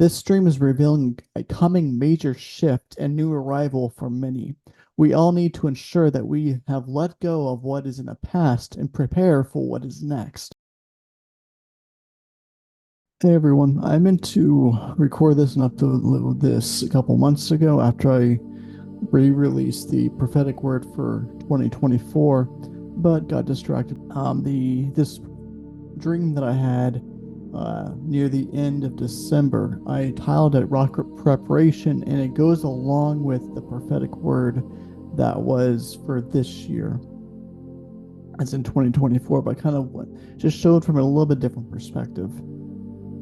This stream is revealing a coming major shift and new arrival for many. We all need to ensure that we have let go of what is in the past and prepare for what is next. Hey everyone, I meant to record this and upload this a couple months ago after I re-released the prophetic word for 2024, but got distracted. This dream that I had near the end of December, I titled it Rocket Preparation, and it goes along with the prophetic word that was for this year, as in 2024, but kind of just showed from a little bit different perspective,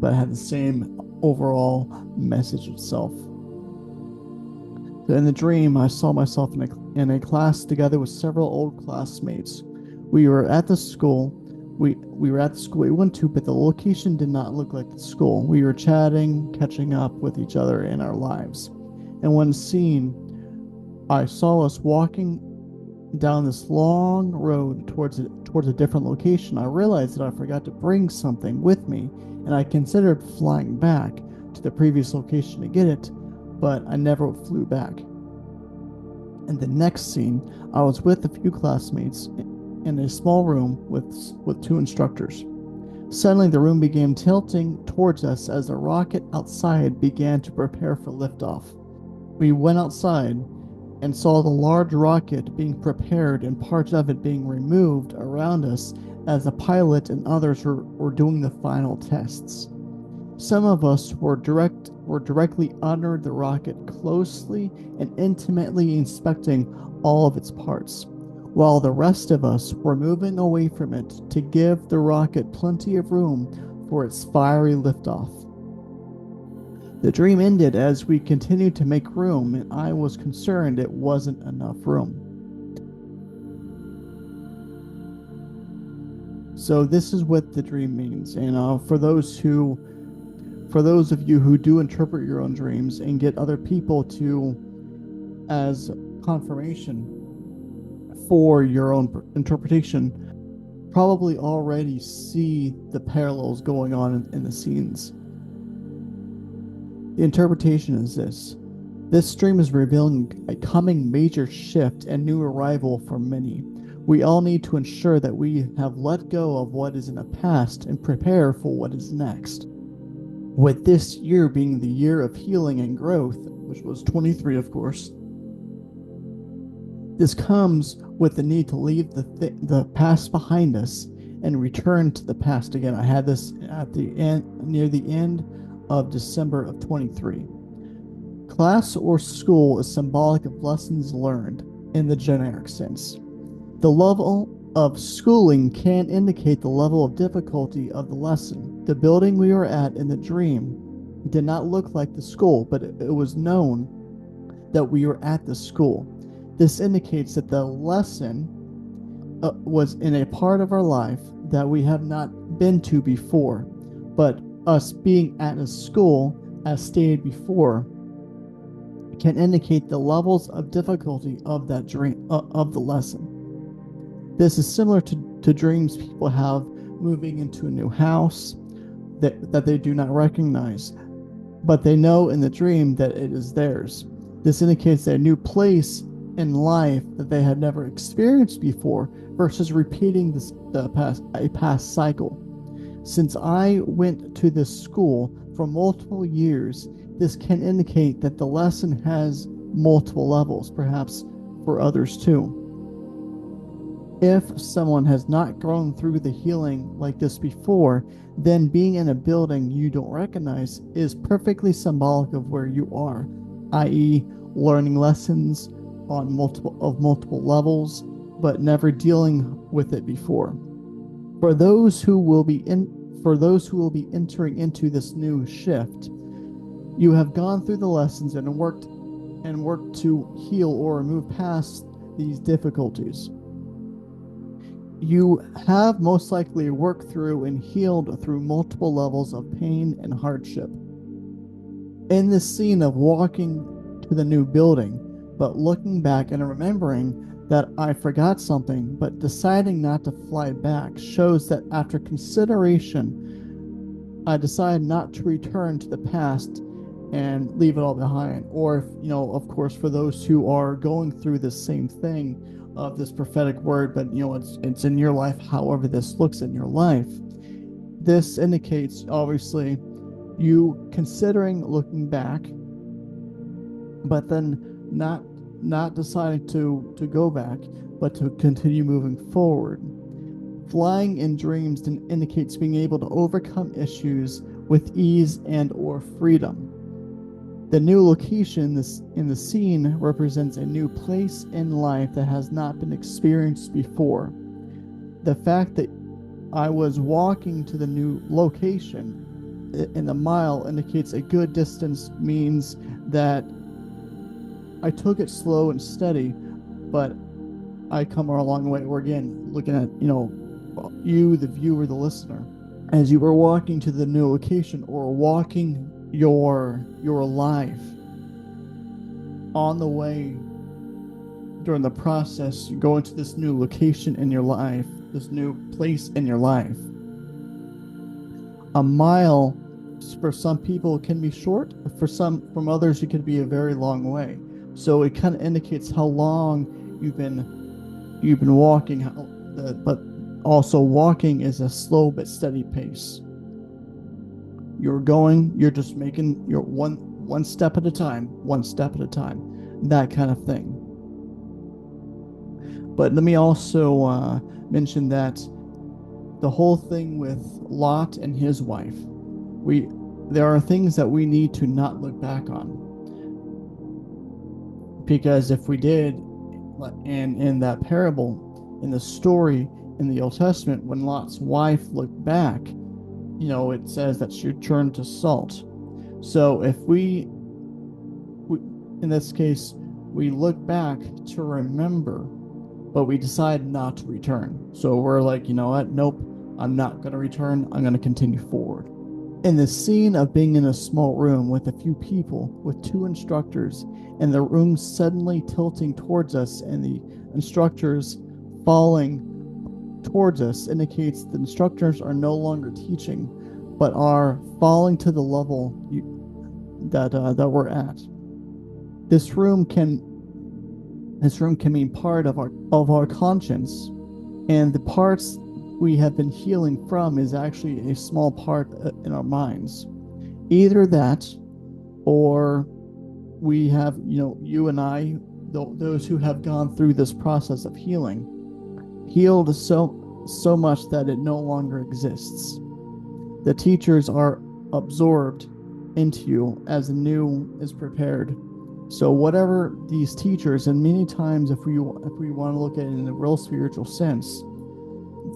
but had the same overall message itself. In the dream, I saw myself in a class together with several old classmates. We were at the school. We were at the school we went to, but the location did not look like the school. We were chatting, catching up with each other in our lives. And one scene, I saw us walking down this long road towards a different location. I realized that I forgot to bring something with me, and I considered flying back to the previous location to get it, but I never flew back. In the next scene, I was with a few classmates in a small room with two instructors. Suddenly, the room began tilting towards us as the rocket outside began to prepare for liftoff. We went outside and saw the large rocket being prepared and parts of it being removed around us as the pilot and others were doing the final tests. Some of us were directly under the rocket, closely and intimately inspecting all of its parts, while the rest of us were moving away from it to give the rocket plenty of room for its fiery liftoff. The dream ended as we continued to make room, and I was concerned it wasn't enough room. So this is what the dream means, and for those of you who do interpret your own dreams and get other people to as confirmation for your own interpretation, probably already see the parallels going on in the scenes. The interpretation is this. This stream is revealing a coming major shift and new arrival for many. We all need to ensure that we have let go of what is in the past and prepare for what is next. With this year being the year of healing and growth, which was 23, of course, this comes with the need to leave the past behind us and return to the past again. I had this at the end, near the end of December of 23. Class or school is symbolic of lessons learned in the generic sense. The level of schooling can indicate the level of difficulty of the lesson. The building we were at in the dream did not look like the school, but it was known that we were at the school. This indicates that the lesson was in a part of our life that we have not been to before, but us being at a school, as stated before, can indicate the levels of difficulty of that dream, of the lesson. This is similar to dreams people have moving into a new house that they do not recognize, but they know in the dream that it is theirs. This indicates a new place in life that they had never experienced before versus repeating a past cycle. Since I went to this school for multiple years, this can indicate that the lesson has multiple levels, perhaps for others too. If someone has not gone through the healing like this before, then being in a building you don't recognize is perfectly symbolic of where you are, i.e., learning lessons on multiple levels, but never dealing with it before. For those who will be entering into this new shift, you have gone through the lessons and worked to heal or move past these difficulties. You have most likely worked through and healed through multiple levels of pain and hardship. In this scene of walking to the new building, but looking back and remembering that I forgot something, but deciding not to fly back, shows that after consideration I decide not to return to the past and leave it all behind. Or, if, of course, for those who are going through this same thing of this prophetic word, but it's in your life, however this looks in your life, this indicates obviously you considering looking back, but then not deciding to go back, but to continue moving forward. Flying in dreams indicates being able to overcome issues with ease and or freedom. The new location in the scene represents a new place in life that has not been experienced before. The fact that I was walking to the new location in the mile indicates a good distance, means that I took it slow and steady, but I come a long way. Or again, looking at, you, the viewer, the listener, as you were walking to the new location or walking your life on the way during the process, you go into this new location in your life, this new place in your life. A mile for some people can be short, from others it could be a very long way. So it kind of indicates how long you've been walking, but also walking is a slow but steady pace. You're just making your one step at a time, that kind of thing. But let me also mention that the whole thing with Lot and his wife, there are things that we need to not look back on, because if we did, and in that parable, in the story in the Old Testament, when Lot's wife looked back, it says that she turned to salt. So if we in this case, we look back to remember, but we decide not to return. So we're like, you know what? Nope, I'm not going to return. I'm going to continue forward. In the scene of being in a small room with a few people, with two instructors, and the room suddenly tilting towards us and the instructors falling towards us, indicates the instructors are no longer teaching, but are falling to the level that we're at. This room can mean part of our conscience, and the parts we have been healing from is actually a small part in our minds. Either that, or we have, you and I, those who have gone through this process of healing, healed so much that it no longer exists. The teachers are absorbed into you as the new is prepared. So whatever these teachers, and many times if we want to look at it in a real spiritual sense,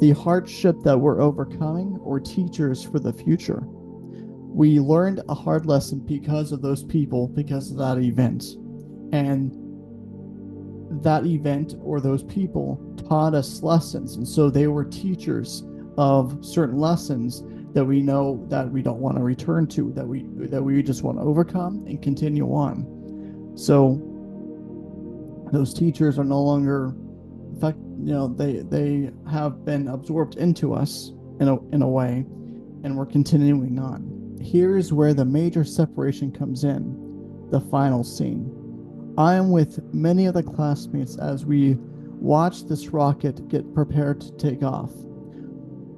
the hardship that we're overcoming or teachers for the future. We learned a hard lesson because of those people, because of that event. And that event or those people taught us lessons. And so they were teachers of certain lessons that we know that we don't want to return to, that we just want to overcome and continue on. So those teachers are no longer, in fact, they have been absorbed into us in a way, and we're continuing on. Here is where the major separation comes in, the final scene. I am with many of the classmates as we watch this rocket get prepared to take off.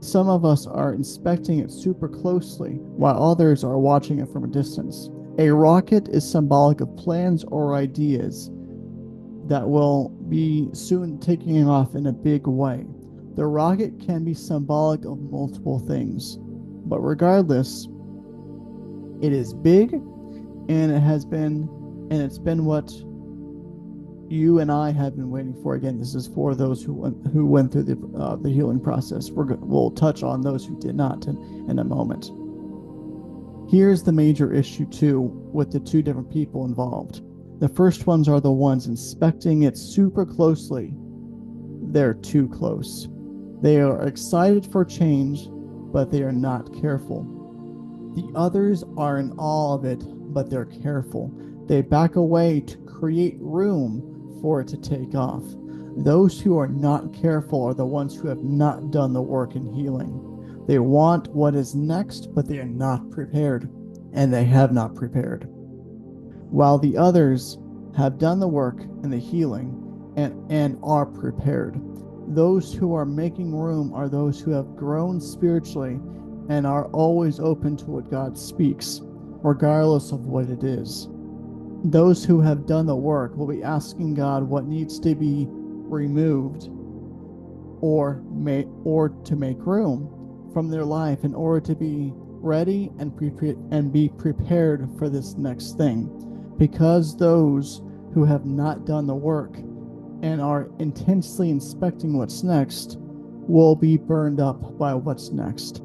Some of us are inspecting it super closely, while others are watching it from a distance. A rocket is symbolic of plans or ideas that will be soon taking off in a big way. The rocket can be symbolic of multiple things, but regardless, it is big, and it's been what you and I have been waiting for. Again, this is for those who went through the healing process. We'll touch on those who did not in a moment. Here's the major issue too with the two different people involved. The first ones are the ones inspecting it super closely. They're too close. They are excited for change, but they are not careful. The others are in awe of it, but they're careful. They back away to create room for it to take off. Those who are not careful are the ones who have not done the work in healing. They want what is next, but they are not prepared, and they have not prepared. While the others have done the work and the healing and are prepared. Those who are making room are those who have grown spiritually and are always open to what God speaks, regardless of what it is. Those who have done the work will be asking God what needs to be removed or to make room from their life in order to be ready and be prepared for this next thing. Because those who have not done the work and are intensely inspecting what's next will be burned up by what's next.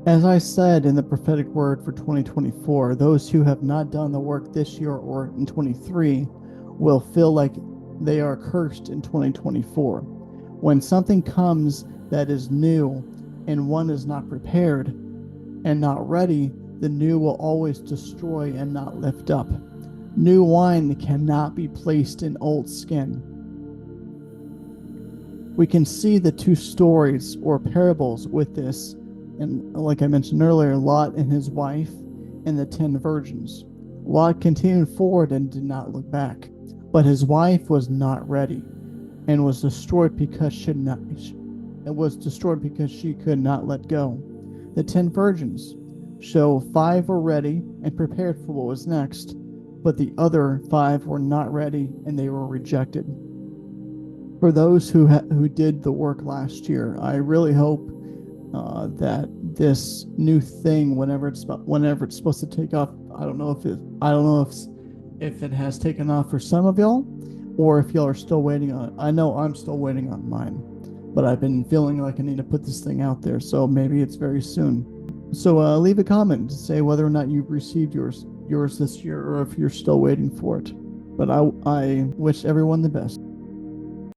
As I said in the prophetic word for 2024, those who have not done the work this year or in 23 will feel like they are cursed in 2024. When something comes that is new and one is not prepared and not ready, the new will always destroy and not lift up. New wine cannot be placed in old skin. We can see the two stories or parables with this, and like I mentioned earlier, Lot and his wife and the 10 virgins. Lot continued forward and did not look back, but his wife was not ready and was destroyed because she could not let go. The 10 virgins show 5 were ready and prepared for what was next, but the other 5 were not ready and they were rejected. For those who did the work last year, I really hope that this new thing, whenever it's supposed to take off, I don't know if it has taken off for some of y'all, or if y'all are still waiting on it. I know I'm still waiting on mine, but I've been feeling like I need to put this thing out there, so maybe it's very soon. So leave a comment to say whether or not you've received yours this year, or if you're still waiting for it. But I wish everyone the best.